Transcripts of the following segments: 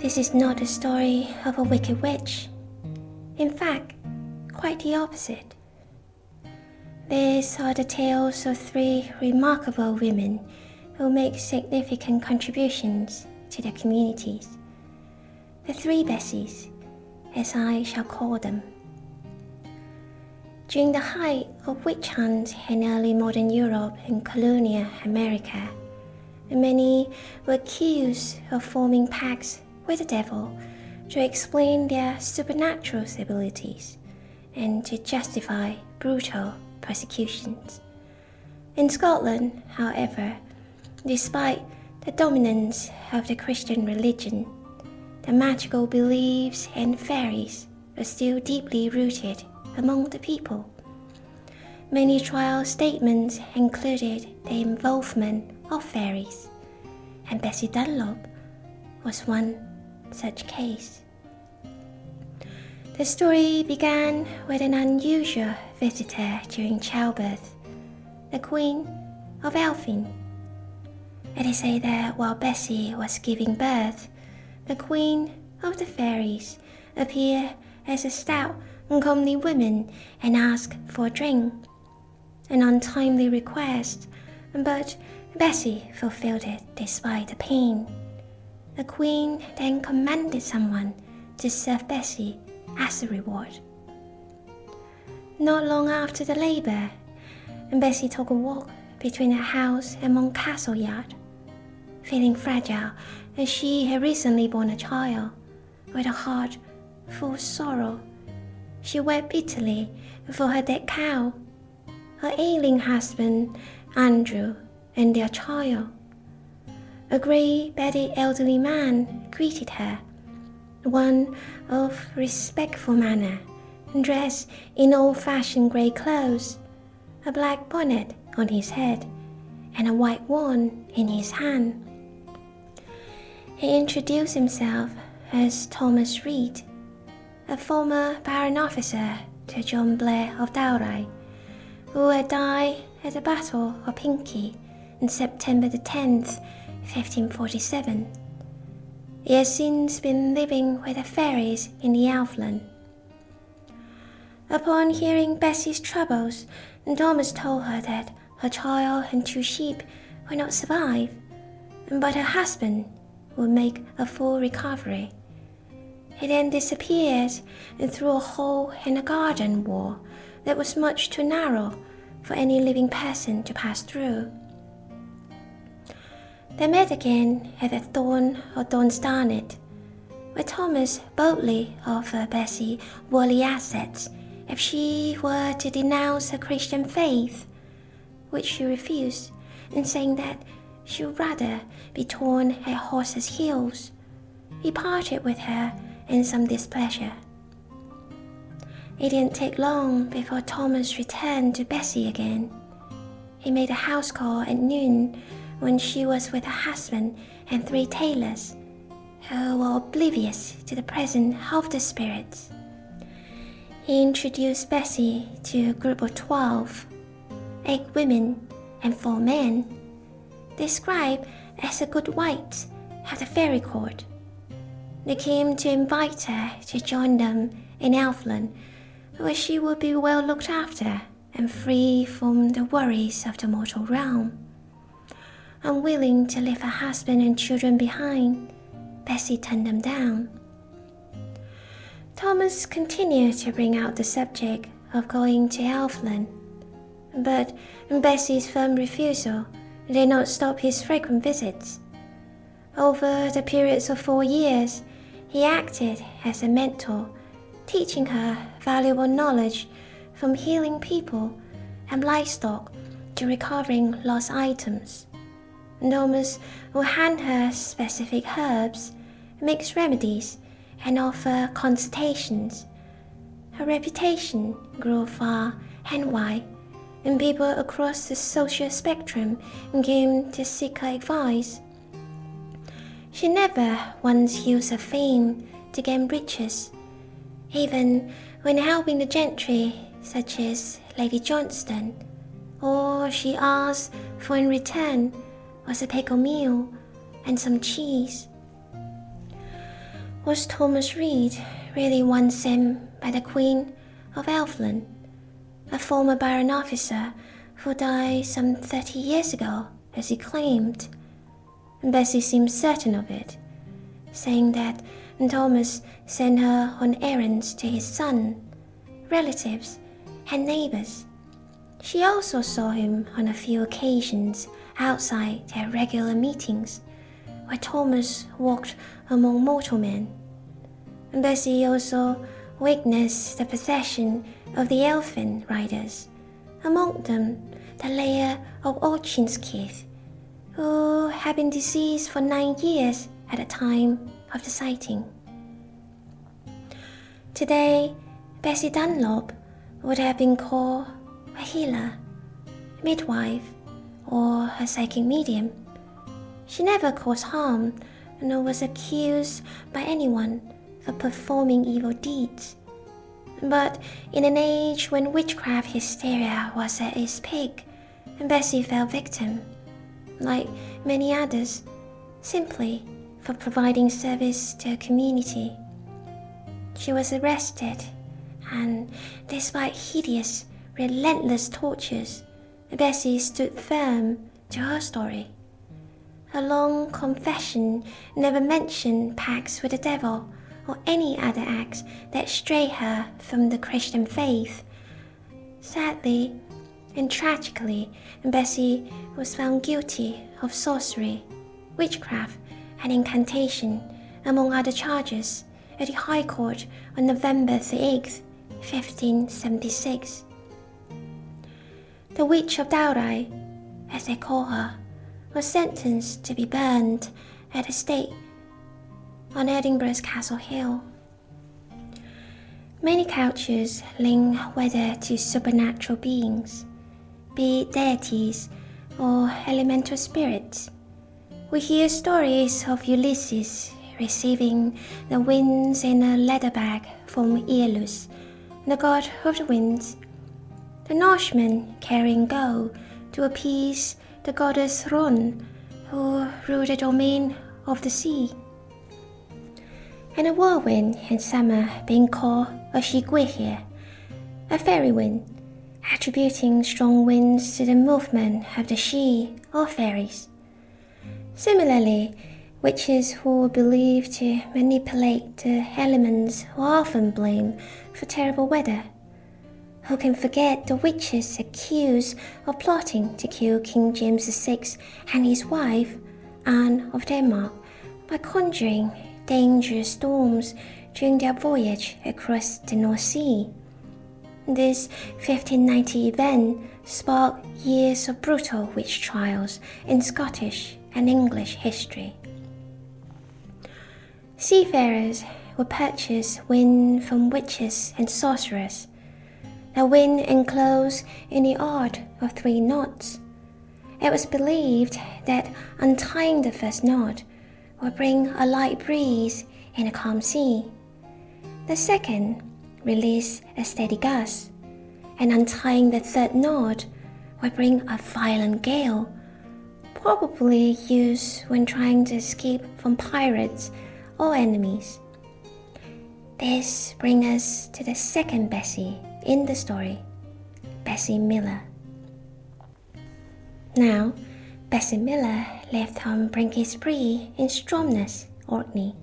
This is not the story of a wicked witch. In fact, quite the opposite. These are the tales of three remarkable women who make significant contributions to their communities. The three Bessies, as I shall call them. During the height of witch hunts in early modern Europe and colonial America, many were accused of forming pacts with the devil to explain their supernatural abilities and to justify brutal persecutions. In Scotland, however, despite the dominance of the Christian religion, the magical beliefs and fairies were still deeply rooted among the people. Many trial statements included the involvement of fairies, and Bessie Dunlop was one such case. The story began with an unusual visitor during childbirth, the Queen of Elphin. It is said that while Bessie was giving birth, the Queen of the Fairies appeared as a stout and comely woman and asked for a drink, an untimely request, but Bessie fulfilled it despite the pain. The Queen then commanded someone to serve Bessie as a reward. Not long after the labour, Bessie took a walk between her house and Moncastle Yard. Feeling fragile as she had recently borne a child, with a heart full of sorrow, she wept bitterly for her dead cow, her ailing husband Andrew, and their child. A grey-bearded elderly man greeted her, one of respectful manner, dressed in old-fashioned grey clothes, a black bonnet on his head, and a white wand in his hand. He introduced himself as Thomas Reed, a former Baron officer to John Blair of Dalry, who had died at the Battle of Pinkie on September the 10th, 1547. He has since been living with the fairies in the Elfland. Upon hearing Bessie's troubles, Thomas told her that her child and 2 sheep would not survive, but her husband would make a full recovery. He then disappeared through a hole in the garden wall that was much too narrow for any living person to pass through. They met again at the Thorn of Dunstannet, where Thomas boldly offered Bessie worldly assets if she were to denounce her Christian faith, which she refused, and saying that she would rather be torn at horses' heels. He parted with her in some displeasure. It didn't take long before Thomas returned to Bessie again. He made a house call at noon when she was with her husband and 3 tailors, who were oblivious to the presence of the spirits. He introduced Bessie to a group of 12, 8 women and 4 men, described as a good wight of the fairy court. They came to invite her to join them in Elfland, where she would be well looked after and free from the worries of the mortal realm. Unwilling to leave her husband and children behind, Bessie turned them down. Thomas continued to bring out the subject of going to Elfland, but Bessie's firm refusal did not stop his frequent visits. Over the periods of 4 years, he acted as a mentor, teaching her valuable knowledge from healing people and livestock to recovering lost items. Thomas will hand her specific herbs, mix remedies, and offer consultations. Her reputation grew far and wide, and people across the social spectrum came to seek her advice. She never once used her fame to gain riches, even when helping the gentry such as Lady Johnston. All she asked for in return was a pickled meal and some cheese. Was Thomas Reid really once sent by the Queen of Elfland, a former Baron officer who died some 30 years ago, as he claimed? And Bessie seemed certain of it, saying that Thomas sent her on errands to his son, relatives, and neighbors. She also saw him on a few occasions outside their regular meetings, where Thomas walked among mortal men. And Bessie also witnessed the procession of the elfin riders, among them the lair of Orchinskith, who had been deceased for 9 years at the time of the sighting. Today, Bessie Dunlop would have been called a healer, midwife, or a psychic medium. She never caused harm, nor was accused by anyone for performing evil deeds. But in an age when witchcraft hysteria was at its peak, Bessie fell victim, like many others, simply for providing service to her community. She was arrested, and despite hideous, relentless tortures, Bessie stood firm to her story. Her long confession never mentioned pacts with the devil or any other acts that stray her from the Christian faith. Sadly and tragically, Bessie was found guilty of sorcery, witchcraft, and incantation, among other charges, at the High Court on November 8th, 1576. The Witch of Dalry, as they call her, was sentenced to be burned at the stake on Edinburgh's Castle Hill. Many cultures link weather to supernatural beings, be it deities or elemental spirits. We hear stories of Ulysses receiving the winds in a leather bag from Aeolus, the god of the winds, the Norsemen carrying gold to appease the goddess Ron, who ruled the domain of the sea, and a whirlwind in summer being called a Sigwyr, a fairy wind, attributing strong winds to the movement of the Sidhe or fairies. Similarly, witches who were believed to manipulate the elements were often blamed for terrible weather. Who can forget the witches accused of plotting to kill King James VI and his wife, Anne of Denmark, by conjuring dangerous storms during their voyage across the North Sea? This 1590 event sparked years of brutal witch trials in Scottish and English history. Seafarers would purchase wind from witches and sorcerers, the wind enclosed in the art of 3 knots. It was believed that untying the first knot would bring a light breeze in a calm sea. The second released a steady gust, and untying the third knot would bring a violent gale, probably used when trying to escape from pirates or enemies. This brings us to the second Bessie in the story, Bessie Miller. Now, Bessie Miller lived on Brinkesbury in Stromness, Orkney.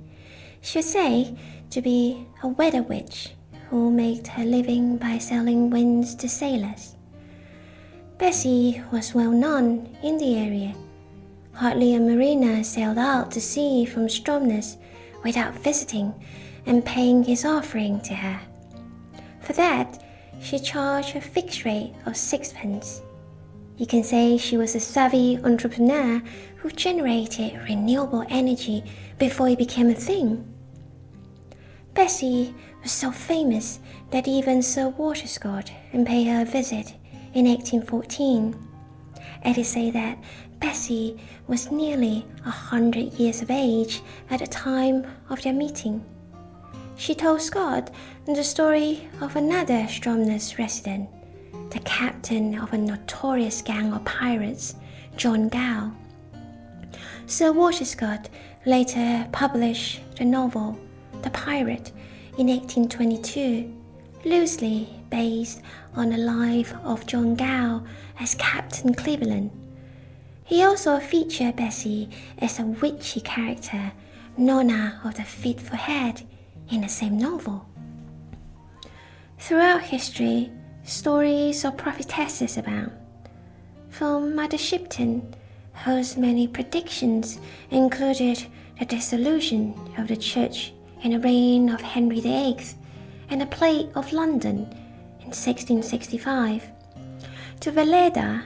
She was said to be a weather witch who made her living by selling winds to sailors. Bessie was well known in the area. Hardly a mariner sailed out to sea from Stromness without visiting and paying his offering to her. For that, she charged a fixed rate of 6pence. You can say she was a savvy entrepreneur who generated renewable energy before it became a thing. Bessie was so famous that even Sir Walter Scott paid her a visit in 1814. It is said that Bessie was nearly 100 years of age at the time of their meeting. She told Scott the story of another Stromness resident, the captain of a notorious gang of pirates, John Gow. Sir Walter Scott later published the novel the Pirate in 1822, loosely based on the life of John Gow as Captain Cleveland. He also featured Bessie as a witchy character, Nonna of the Fitful Head, in the same novel. Throughout history, stories of prophetesses abound. From Mother Shipton, whose many predictions included the dissolution of the church in the reign of Henry VIII and the Plague of London in 1665, to Veleda,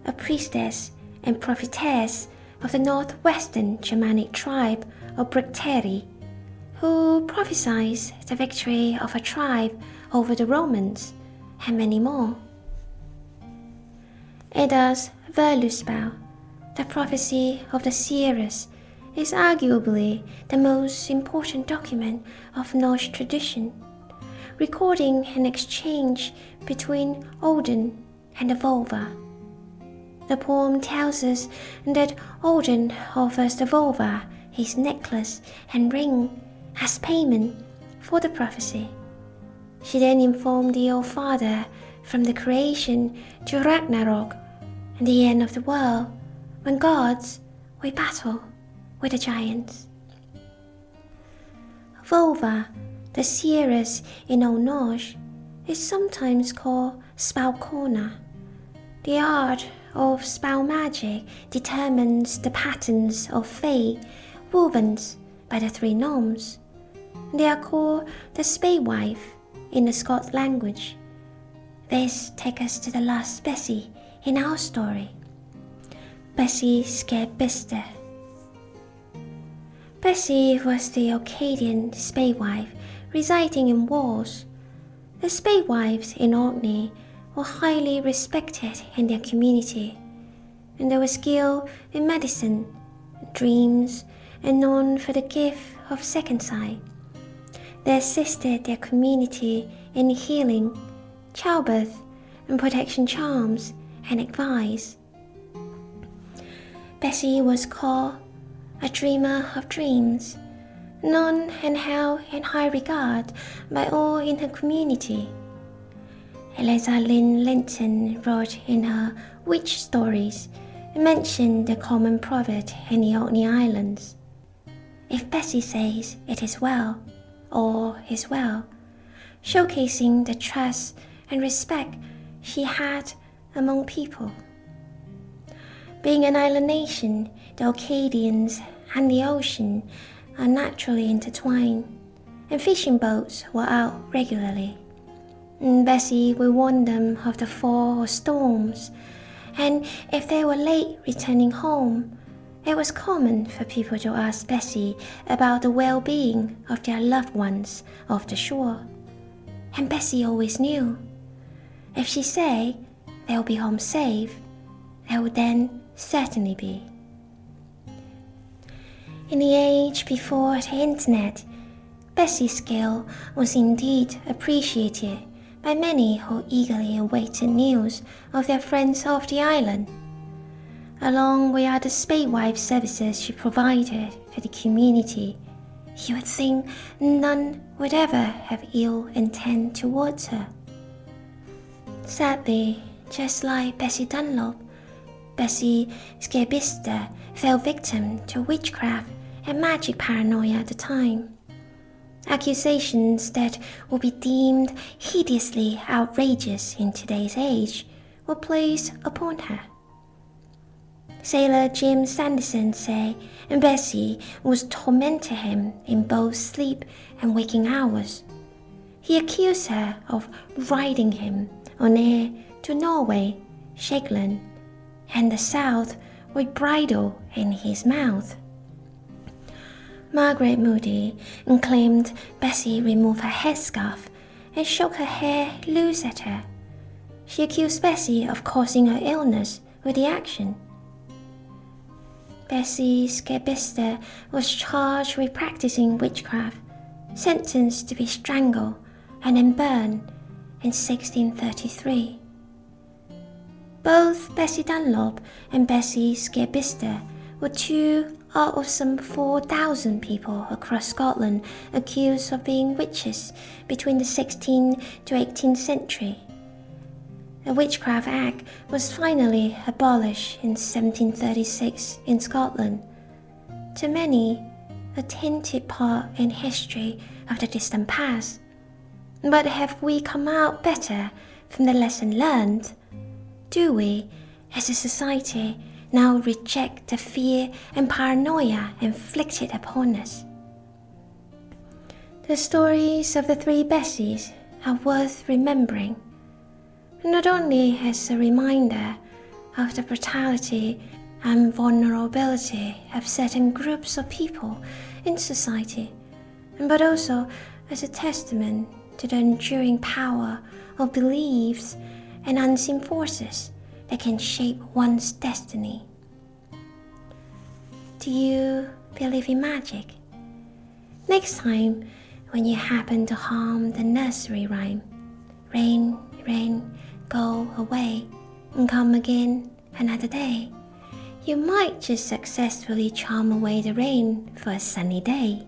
a priestess and prophetess of the northwestern Germanic tribe of Bructeri, who prophesied the victory of her tribe over the Romans, and many more. Edda's Völuspá, the prophecy of the seeress, is arguably the most important document of Norse tradition, recording an exchange between Odin and the Volva. The poem tells us that Odin offers the Volva his necklace and ring as payment for the prophecy. She then informed the Old Father from the creation to Ragnarok and the end of the world, when gods will battle with the giants. Volva, the seeress in Old Norse, is sometimes called spellkona. The art of spell magic determines the patterns of fate woven by the three gnomes. They are called the spadewife in the Scots language. This takes us to the last Bessie in our story, Bessie Skerbiste. Bessie was the Orcadian spadewife residing in Wales. The spadewives in Orkney were highly respected in their community, and they were skilled in medicine, dreams, and known for the gift of second sight. They assisted their community in healing, childbirth, and protection charms and advice. Bessie was called a dreamer of dreams, known and held in high regard by all in her community. Eliza Lynn Linton wrote in her Witch Stories and mentioned the common proverb in the Orkney Islands: "If Bessie says it is well, all is well," showcasing the trust and respect she had among people. Being an island nation, the Orcadians and the ocean are naturally intertwined, and fishing boats were out regularly. And Bessie would warn them of the fall or storms, and if they were late returning home, it was common for people to ask Bessie about the well-being of their loved ones off the shore. And Bessie always knew. If she said they'll be home safe, they would then certainly be. In the age before the internet, Bessie's skill was indeed appreciated by many who eagerly awaited news of their friends off the island. Along with other spadewife services she provided for the community, you would think none would ever have ill intent towards her. Sadly, just like Bessie Dunlop, Bessie Skerbiste fell victim to witchcraft and magic paranoia at the time. Accusations that would be deemed hideously outrageous in today's age were placed upon her. Sailor Jim Sanderson said Bessie would torment him in both sleep and waking hours. He accused her of riding him on air to Norway, Shetland, and the South with bridle in his mouth. Margaret Moody claimed Bessie removed her headscarf and shook her hair loose at her. She accused Bessie of causing her illness with the action. Bessie Skerbiste was charged with practicing witchcraft, sentenced to be strangled and then burned in 1633. Both Bessie Dunlop and Bessie Skerbiste were two out of some 4,000 people across Scotland accused of being witches between the 16th to 18th century. The Witchcraft Act was finally abolished in 1736 in Scotland. To many, a tinted part in history of the distant past. But have we come out better from the lesson learned? Do we, as a society, now reject the fear and paranoia inflicted upon us? The stories of the three Bessies are worth remembering, not only as a reminder of the brutality and vulnerability of certain groups of people in society, but also as a testament to the enduring power of beliefs and unseen forces that can shape one's destiny. Do you believe in magic? Next time, when you happen to hum the nursery rhyme, rain, rain, go away and come again another day, you might just successfully charm away the rain for a sunny day.